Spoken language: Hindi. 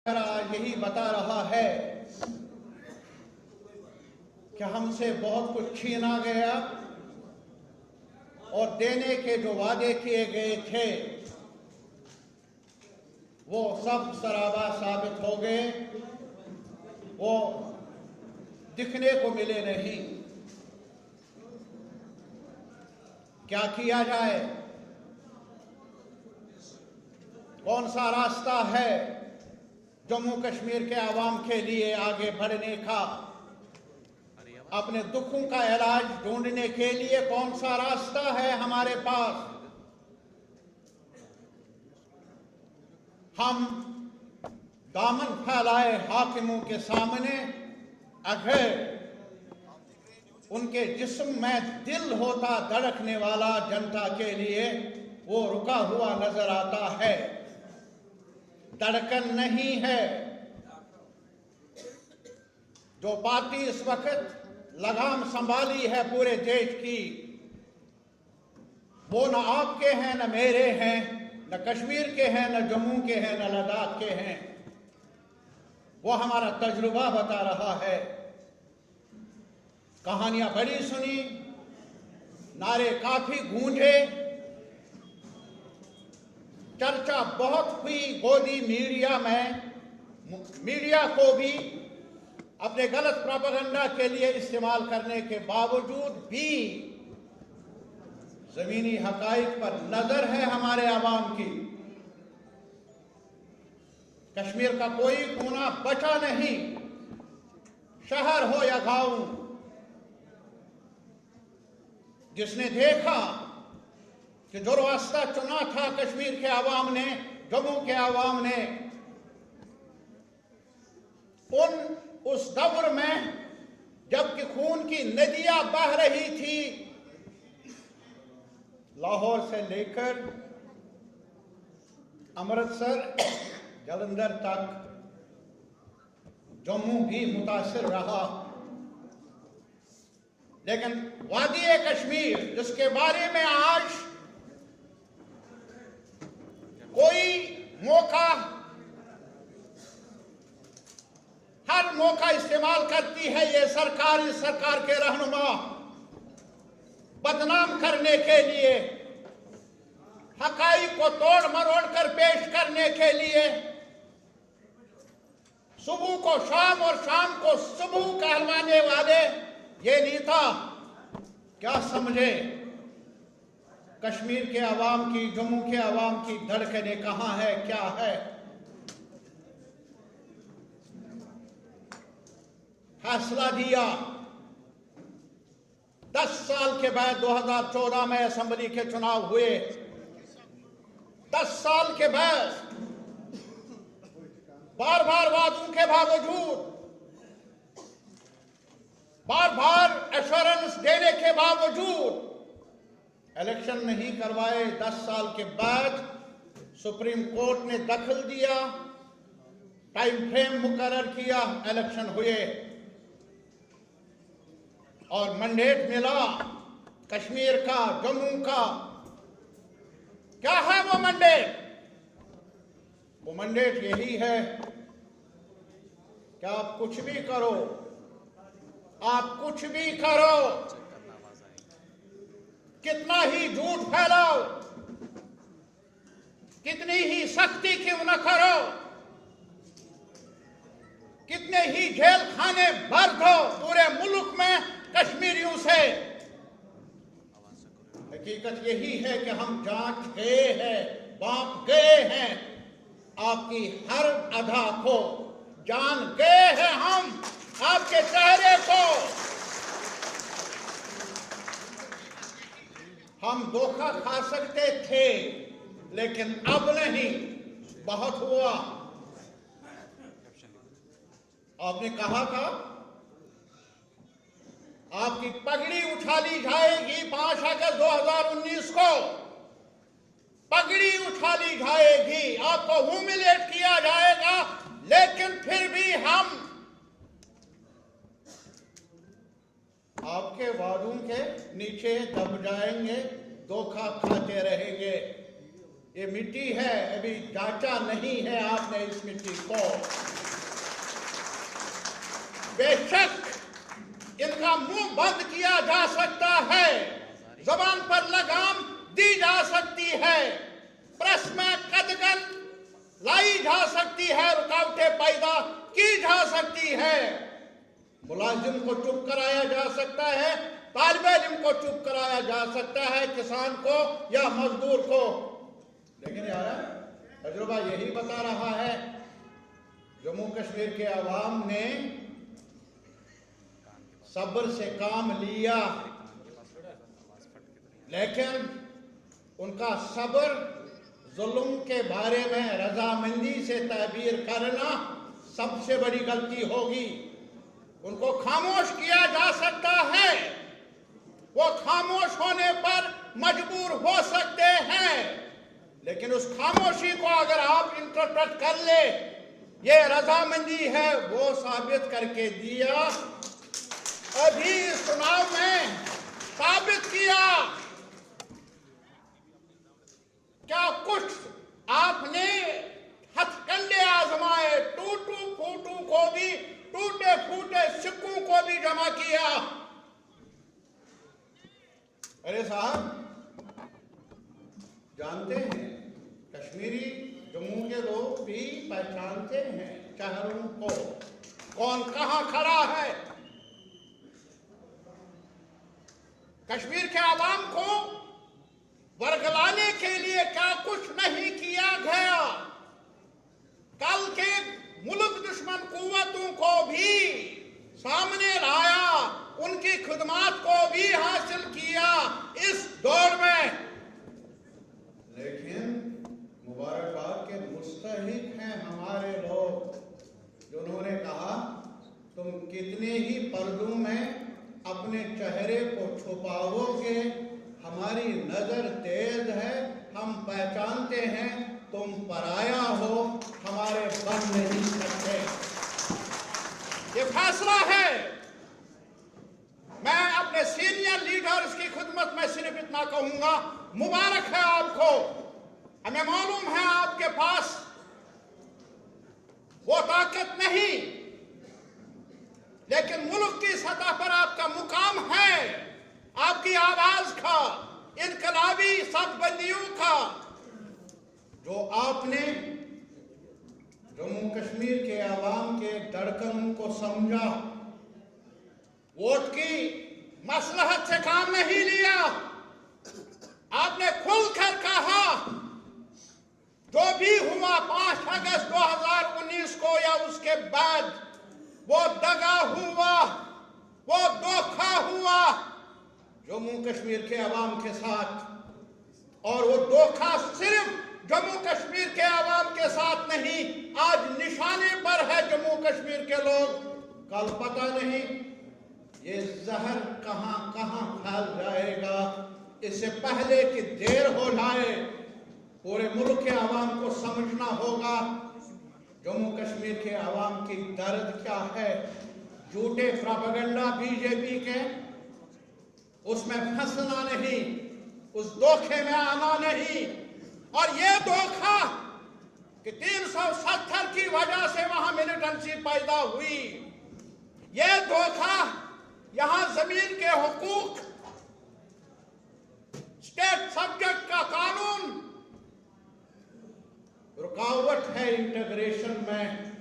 आज यही बता रहा है कि हमसे बहुत कुछ छीना गया और देने के जो वादे किए गए थे वो सब सराबा साबित हो गए, वो दिखने को मिले नहीं। क्या किया जाए? कौन सा रास्ता है जम्मू कश्मीर के आवाम के लिए आगे बढ़ने का? अपने दुखों का इलाज ढूंढने के लिए कौन सा रास्ता है हमारे पास? हम दामन फैलाए हाकिमों के सामने, अगर उनके जिस्म में दिल होता धड़कने वाला जनता के लिए, वो रुका हुआ नजर आता है, धड़कन नहीं है। जो पार्टी इस वक्त लगाम संभाली है पूरे देश की, वो न आपके हैं, न मेरे हैं, न कश्मीर के हैं, न जम्मू के हैं, न लद्दाख के हैं। वो हमारा तजुर्बा बता रहा है। कहानियां बड़ी सुनी, नारे काफी गूंजे, चर्चा बहुत हुई गोदी मीडिया में। मीडिया को भी अपने गलत प्रोपेगेंडा के लिए इस्तेमाल करने के बावजूद भी जमीनी हकाइक पर नजर है हमारे आवाम की। कश्मीर का कोई कोना बचा नहीं, शहर हो या गांव। जिसने देखा कि जो रास्ता चुना था कश्मीर के आवाम ने, जम्मू के आवाम ने, उस दौर में जबकि खून की नदियां बह रही थी, लाहौर से लेकर अमृतसर, जालंधर तक, जम्मू भी मुतासिर रहा। लेकिन वादी कश्मीर, जिसके बारे में आज कोई मौका, हर मौका इस्तेमाल करती है ये सरकार, इस सरकार के रहनुमा बदनाम करने के लिए, हकाइक को तोड़ मरोड़ कर पेश करने के लिए, सुबह को शाम और शाम को सुबह कहलवाने वाले ये नेता क्या समझे कश्मीर के आवाम की, जम्मू के आवाम की धड़कनें कहां है, क्या है? फैसला दिया 10 साल के बाद 2014 में असेंबली के चुनाव हुए। 10 साल के बाद बार बार वादों के बावजूद, बार बार एश्योरेंस देने के बावजूद इलेक्शन नहीं करवाए। 10 साल के बाद सुप्रीम कोर्ट ने दखल दिया, टाइम फ्रेम मुकर्रर किया, इलेक्शन हुए और मैंडेट मिला कश्मीर का, जम्मू का। क्या है वो मैंडेट? वो मैंडेट यही है कि आप कुछ भी करो, आप कुछ भी करो, कितना ही झूठ फैलाओ, कितनी ही सख्ती क्यों न करो, कितने ही जेल खाने भर दो पूरे मुल्क में कश्मीरियों से, हकीकत यही है कि हम जांच गए हैं, बांप गए हैं, आपकी हर अदा को जान गए हैं हम, आपके चेहरे को। हम धोखा खा सकते थे, लेकिन अब नहीं, बहुत हुआ। आपने कहा था आपकी पगड़ी उठा ली जाएगी 5 अगस्त 2019 को, पगड़ी उठा ली जाएगी, आपको ह्यूमिलेट किया जाएगा, लेकिन फिर भी हम आपके वादों के नीचे दब जाएंगे, धोखा खाते रहेंगे। ये मिट्टी है, अभी जांचा नहीं है आपने इस मिट्टी को। बेशक इनका मुंह बंद किया जा सकता है, जबान पर लगाम दी जा सकती है, प्रेस में कदगन लाई जा सकती है, रुकावटें पैदा की जा सकती है, मुलाजिम को चुप कराया जा सकता है, तालिब इल्म को चुप कराया जा सकता है, किसान को या मजदूर को। लेकिन यार तजुर्बा यही बता रहा है, जम्मू कश्मीर के अवाम ने सब्र से काम लिया, लेकिन उनका सब्र जुल्म के बारे में रजामंदी से ताबीर करना सबसे बड़ी गलती होगी। उनको खामोश किया जा सकता है, वो खामोश होने पर मजबूर हो सकते हैं, लेकिन उस खामोशी को अगर आप इंटरप्रेट कर ले ये रजामंदी है, वो साबित करके दिया। अभी चुनाव में साबित किया क्या कुछ आपने हथकंडे आजमाए, टूटू फूटू को भी, टूटे फूटे सिक्कों को भी जमा किया। अरे साहब जानते हैं, कश्मीरी जम्मू के लोग भी पहचानते हैं शहरों को, कौन कहां खड़ा है। कश्मीर के आवाम को वर्गलाने के लिए क्या कुछ नहीं किया गया। कल के मुल्क दुश्मन कुव्वतों को भी सामने लाया, उनकी खिदमत को भी हासिल किया इस दौर में। लेकिन मुबारकबाद के मुस्तहिक हैं हमारे लोग, जिन्होंने कहा तुम कितने ही पर्दों में अपने चेहरे को छुपाओगे, हमारी नजर तेज है, हम पहचानते हैं, तुम पराया हो, हमारे बन नहीं सकते। ये फैसला है। मैं अपने सीनियर लीडर्स की खिदमत में सिर्फ इतना कहूंगा, मुबारक है आपको। हमें मालूम है आपके पास वो ताकत नहीं, लेकिन मुल्क की सतह पर आपका मुकाम है, आपकी आवाज का, इनकलाबी सदबंदियों का, जो आपने जम्मू कश्मीर के आवाम के धड़कनों को समझा, वोट की मसलहत से काम नहीं लिया, आपने खुलकर कहा जो भी हुआ 5 अगस्त 2019 को या उसके बाद वो दगा हुआ, वो धोखा हुआ जम्मू कश्मीर के अवाम के साथ, और वो धोखा सिर्फ जम्मू कश्मीर के अवाम के साथ नहीं, आज निशाने पर है जम्मू कश्मीर के लोग। कल पता नहीं ये जहर कहां कहां फैल जाएगा, इससे पहले कि देर हो जाए पूरे मुल्क के अवाम को समझना होगा जम्मू कश्मीर के अवाम की दर्द क्या है। झूठे प्रोपेगेंडा बीजेपी के, उसमें फंसना नहीं, उस धोखे में आना नहीं। और ये धोखा कि 370 की वजह से वहां मिलिटेंसी पैदा हुई, ये धोखा यहां जमीन के हुकूक, स्टेट सब्जेक्ट का कानून रुकावट है इंटीग्रेशन में।